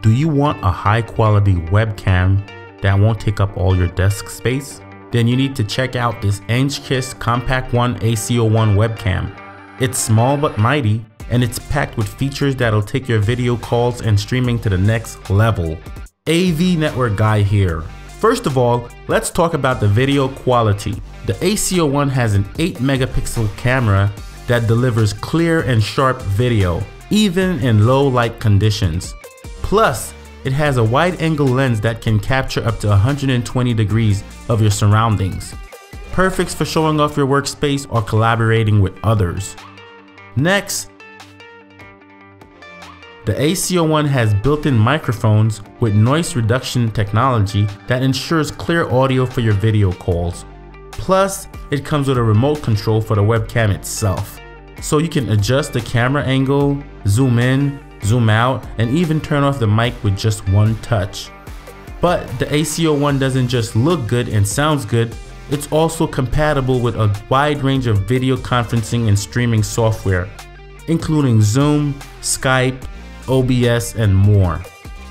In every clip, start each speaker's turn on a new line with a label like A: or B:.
A: Do you want a high quality webcam that won't take up all your desk space? Then you need to check out this angekis Compact One AC01 webcam. It's small but mighty, and it's packed with features that'll take your video calls and streaming to the next level. AV network guy here. First of all, let's talk about the video quality. The AC01 has an 8 megapixel camera that delivers clear and sharp video, even in low light conditions. Plus, it has a wide angle lens that can capture up to 120 degrees of your surroundings. Perfect for showing off your workspace or collaborating with others. Next, the AC01 has built-in microphones with noise reduction technology that ensures clear audio for your video calls. Plus, it comes with a remote control for the webcam itself, so you can adjust the camera angle, zoom in, zoom out, and even turn off the mic with just one touch. But the AC01 doesn't just look good and sounds good, it's also compatible with a wide range of video conferencing and streaming software, including Zoom, Skype, OBS, and more.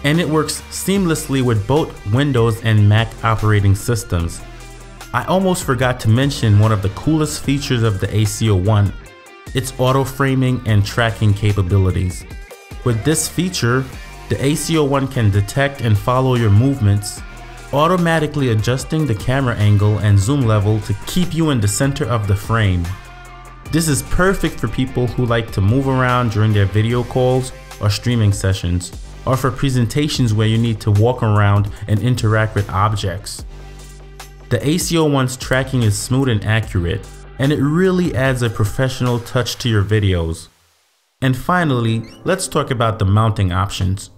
A: And it works seamlessly with both Windows and Mac operating systems. I almost forgot to mention one of the coolest features of the AC01, its auto framing and tracking capabilities. With this feature, the AC01 can detect and follow your movements, automatically adjusting the camera angle and zoom level to keep you in the center of the frame. This is perfect for people who like to move around during their video calls or streaming sessions, or for presentations where you need to walk around and interact with objects. The AC01's tracking is smooth and accurate, and it really adds a professional touch to your videos. And finally, let's talk about the mounting options.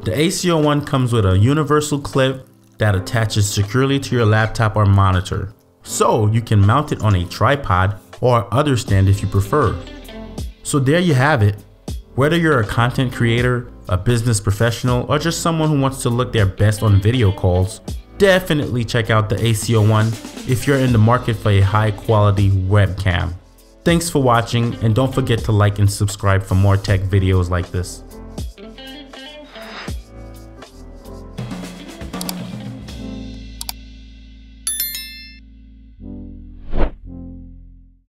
A: The AC01 comes with a universal clip that attaches securely to your laptop or monitor, so you can mount it on a tripod or other stand if you prefer. So there you have it. Whether you're a content creator, a business professional, or just someone who wants to look their best on video calls, definitely check out the AC01 if you're in the market for a high quality webcam. Thanks for watching, and don't forget to like and subscribe for more tech videos like this.